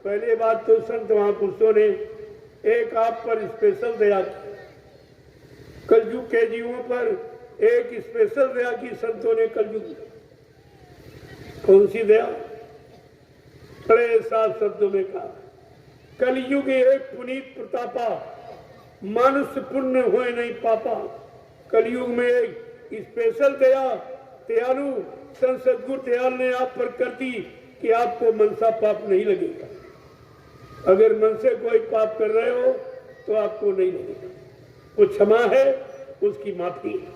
पहले बात तो संत महापुरुषों ने एक आप पर स्पेशल दया की, कलयुग के जीवों पर एक स्पेशल दया की संतों ने कलयुग में। कौन सी दया? बड़े साफ शब्दों में कहा, कलयुग एक पुनीत प्रतापा, मानुष पुण्य होए नहीं पापा। कलयुग में एक स्पेशल दया दयालु संत सद्गुरु दयाल ने आप पर कर दी कि आपको मनसा पाप नहीं लगेगा। अगर मन से कोई पाप कर रहे हो तो आपको नहीं लगेगा, वो क्षमा है, उसकी माफी है।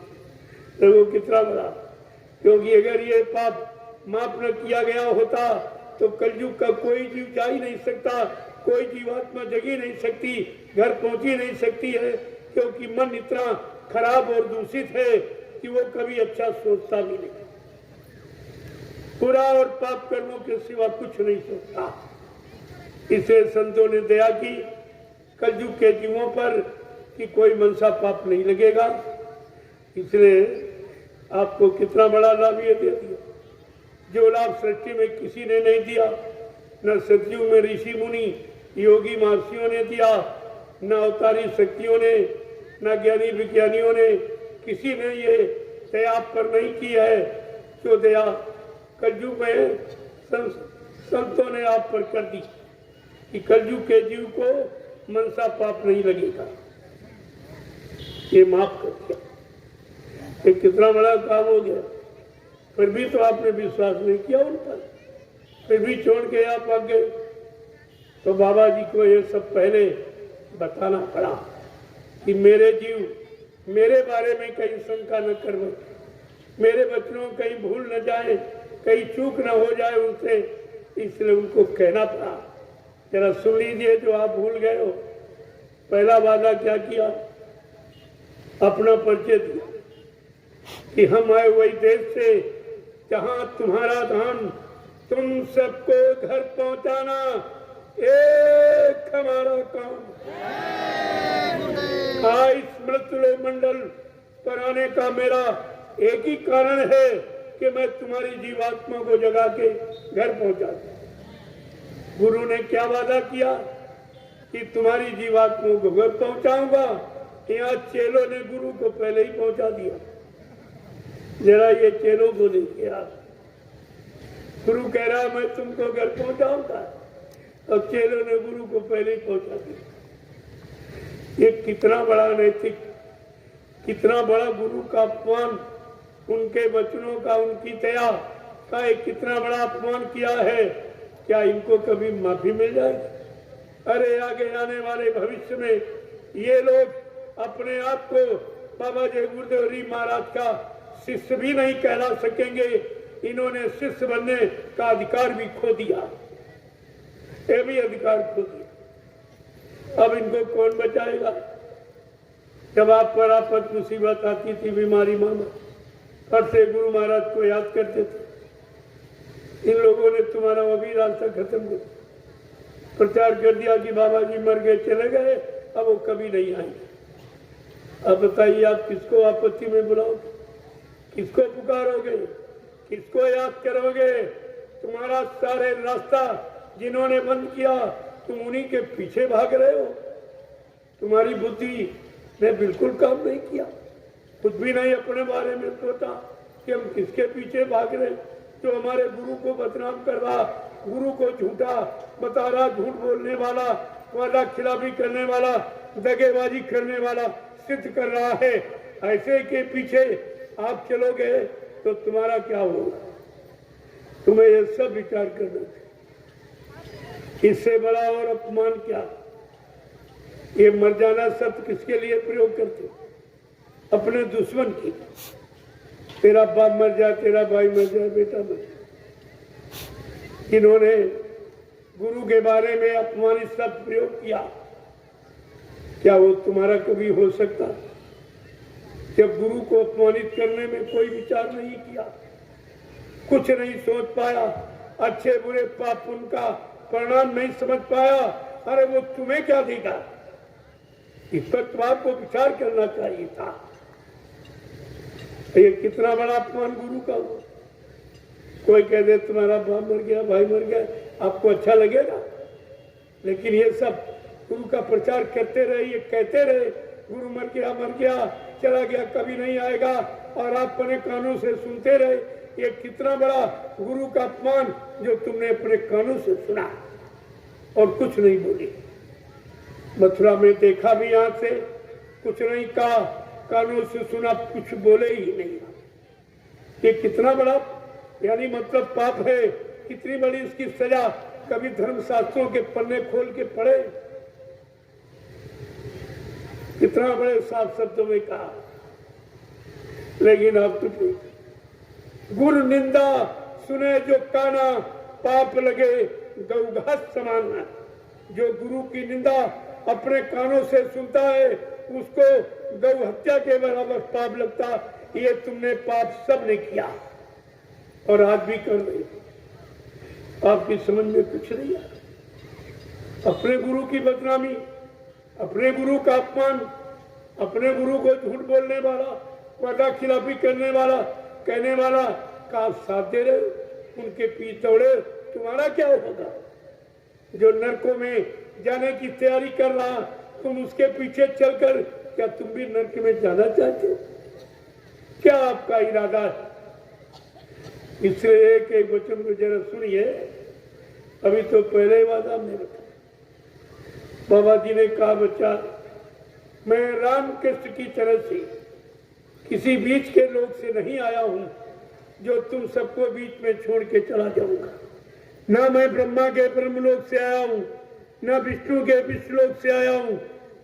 तो वो कितना बड़ा, क्योंकि अगर ये पाप माफ न किया गया होता तो कलयुग का कोई जीव जा ही नहीं सकता, कोई जीवात्मा जगी नहीं सकती, घर पहुंची नहीं सकती है, क्योंकि मन इतना खराब और दूषित है कि वो कभी अच्छा सोचता भी नहीं, बुरा और पाप कर्मों के सिवा कुछ नहीं सोचता। इसे संतों ने दया की कलयुग के जीवों पर कि कोई मनसा पाप नहीं लगेगा। इसलिए आपको कितना बड़ा लाभ ये दे दिया, जो लाभ सृष्टि में किसी ने नहीं दिया, न सतयुग में ऋषि मुनि योगी महर्षियों ने दिया, न अवतारी शक्तियों ने, न ज्ञानी विज्ञानियों ने, किसी ने ये दया आप पर नहीं की है जो दया कलयुग में संतों ने आप पर कर दी कि कलयुग के जीव को मनसा पाप नहीं लगेगा, ये माफ कर दिया। ये कितना बड़ा काम हो गया। फिर भी तो आपने विश्वास नहीं किया उन पर, फिर भी छोड़ के आप आ गए। तो बाबा जी को ये सब पहले बताना पड़ा कि मेरे जीव मेरे बारे में कहीं शंका न करवे, मेरे बच्चों कहीं भूल न जाए, कहीं चूक न हो जाए उनसे, इसलिए उनको कहना पड़ा। जरा सुन लीजिए जो आप भूल गए हो। पहला वादा क्या किया? अपना परिचय दिया कि हम आए वही देश से जहां तुम्हारा धाम, तुम सबको घर पहुंचाना एक हमारा काम। इस मृत्युलोक मंडल पर आने का मेरा एक ही कारण है कि मैं तुम्हारी जीवात्मा को जगा के घर पहुंचा दूं। गुरु ने क्या वादा किया कि तुम्हारी जीवात्मा को घर पहुंचाऊंगा। यहाँ चेलों ने गुरु को पहले ही पहुंचा दिया। जरा ये चेलों को देखिए आप, गुरु कह रहा मैं तुमको घर पहुंचाऊंगा, अब चेलों ने गुरु को पहले ही पहुंचा दिया। ये कितना बड़ा नैतिक, कितना बड़ा गुरु का अपमान, उनके वचनों का, उनकी दया का एक कितना बड़ा अपमान किया है। क्या इनको कभी माफी मिल जाएगी? अरे आगे आने वाले भविष्य में ये लोग अपने आप को बाबा जय गुरुदेव जी महाराज का शिष्य भी नहीं कहला सकेंगे। इन्होंने शिष्य बनने का अधिकार भी खो दिया, ये भी अधिकार खो दिया। अब इनको कौन बचाएगा? जब आप पर आपत मुसीबत आती थी, बीमारी मानो, फट से गुरु महाराज को याद करते थे। इन लोगों ने तुम्हारा वो भी रास्ता खत्म कर दिया, प्रचार कर दिया कि बाबा जी मर गए, चले गए, अब वो कभी नहीं आएंगे। अब बताइए आप किसको आपत्ति में बुलाओगे, किसको पुकारोगे, किसको याद करोगे? तुम्हारा सारे रास्ता जिन्होंने बंद किया, तुम उन्हीं के पीछे भाग रहे हो। तुम्हारी बुद्धि ने बिल्कुल काम नहीं किया, कुछ भी नहीं अपने बारे में सोचा कि हम किसके पीछे भाग रहे। जो हमारे गुरु को बदनाम कर रहा, गुरु को झूठा बता रहा, झूठ बोलने वाला, वादा खिलाफी करने वाला, दगेबाजी करने वाला सिद्ध कर रहा है, ऐसे के पीछे आप चलोगे तो तुम्हारा क्या होगा? तुम्हें यह सब विचार करना चाहिए। इससे बड़ा और अपमान क्या? ये मर जाना शब्द किसके लिए प्रयोग करते? अपने दुश्मन की। तेरा बाप मर जाए, तेरा भाई मर जाए, बेटा मर जाए। इन्होंने गुरु के बारे में अपमानित शब्द प्रयोग किया, क्या वो तुम्हारा कभी हो सकता? जब गुरु को अपमानित करने में कोई विचार नहीं किया, कुछ नहीं सोच पाया, अच्छे बुरे पाप उनका परिणाम नहीं समझ पाया, अरे वो तुम्हें क्या देगा? इस पर तुम्हारे को विचार करना चाहिए था। ये कितना बड़ा अपमान गुरु का हुआ। कोई कह दे तुम्हारा बाप मर गया, भाई मर गया, आपको अच्छा लगेगा? लेकिन ये सब गुरु का प्रचार करते रहे, ये कहते रहे गुरु मर गया चला गया, कभी नहीं आएगा, और आप अपने कानों से सुनते रहे। ये कितना बड़ा गुरु का अपमान जो तुमने अपने कानों से सुना और कुछ नहीं बोली। मथुरा में देखा भी आंख से, कुछ नहीं कहा, कानों से सुना, कुछ बोले ही नहीं। ये कितना बड़ा यानी मतलब पाप है, कितनी बड़ी इसकी सजा। कभी धर्मशास्त्रों के पन्ने खोल के पढ़े, कितना बड़े साफ शब्दों में कहा, लेकिन अब कुछ नहीं। गुरु निंदा सुने जो काना, पाप लगे गौघास समान है। जो गुरु की निंदा अपने कानों से सुनता है उसको गौ हत्या के बराबर पाप लगता। ये तुमने पाप सब ने किया और आज भी कर रहे। आपकी समझ में कुछ नहीं आया। अपने गुरु की बदनामी, अपने गुरु का अपमान, अपने गुरु को झूठ बोलने वाला, वादा खिलाफी करने वाला, कहने वाला का साथ दे रहे, उनके पीछे दौड़े, तुम्हारा क्या होगा? जो नरकों में जाने की तैयारी कर रहा, तुम उसके पीछे चलकर क्या तुम भी नरक में जाना चाहते हो? क्या आपका इरादा है? इसलिए एक वचन को जरा सुनिए। अभी तो पहले वादा में रखा, बाबा जी ने कहा, बच्चा मैं रामकृष्ण की तरह से किसी बीच के लोग से नहीं आया हूं जो तुम सबको बीच में छोड़ के चला जाऊंगा। ना मैं ब्रह्मा के ब्रह्मलोक से आया हूं, न विष्णु के विष्णुलोक से आया हूं,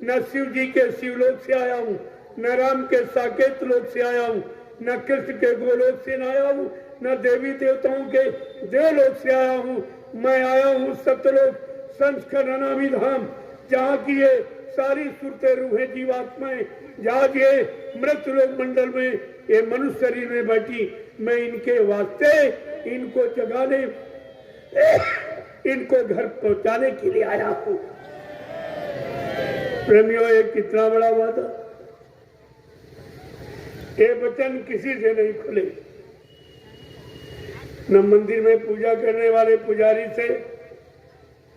न शिव जी के शिवलोक से आया हूं, न राम के साकेत लोक से आया हूं, न कृष्ण के गोलोक से आया हूं, न देवी देवताओं के देवलोक से आया हूं। मैं आया हूं सत्यलोक संस्कार नामी धाम, जहाँ की ये सारी सुरते रूहें जीवात्माएं, जहाँ ये मृत लोक मंडल में ये मनुष्य शरीर में बैठी, मैं इनके वास्ते इनको जगाने, इनको घर पहुंचाने के लिए आया हूं। प्रेमियों, ये कितना बड़ा वादा। ये वचन किसी से नहीं खुले, न मंदिर में पूजा करने वाले पुजारी से,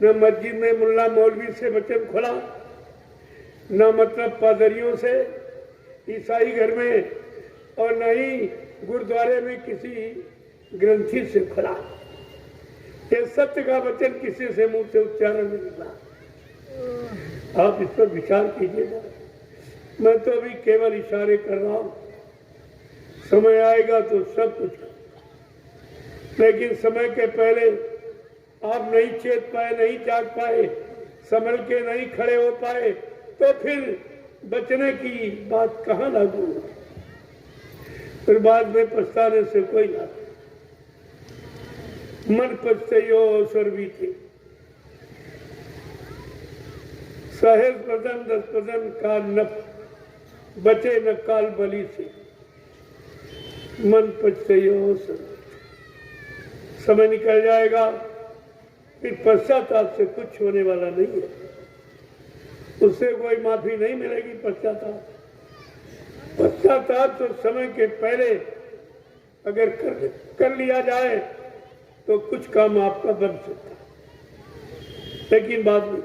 न मस्जिद में मुल्ला मौलवी से वचन खुला, न मतलब पादरियों से ईसाई घर में, और न ही गुरुद्वारे में किसी ग्रंथी से खुला। ये सत्य का वचन किसी से मुंह से उच्चारण नहीं निकला। आप इस पर विचार कीजिएगा। मैं तो अभी केवल इशारे कर रहा हूं, समय आएगा तो सब कुछ, लेकिन समय के पहले आप नहीं चेत पाए, नहीं जाग पाए, संभल के नहीं खड़े हो पाए, तो फिर बचने की बात कहां लागू होगी? फिर बाद में पछताने से कोई लाभ। मन पछताइयो अवसर भी थे, सहज बदन 10 बदन का नफ, बचे न काल बलि से। मन पछताइयो अवसर, समय निकल जाएगा, फिर पश्चाताप से कुछ होने वाला नहीं है। उससे कोई माफी नहीं मिलेगी। पश्चाताप तो समय के पहले अगर कर लिया जाए तो कुछ काम आपका बन सकता है, लेकिन बाद में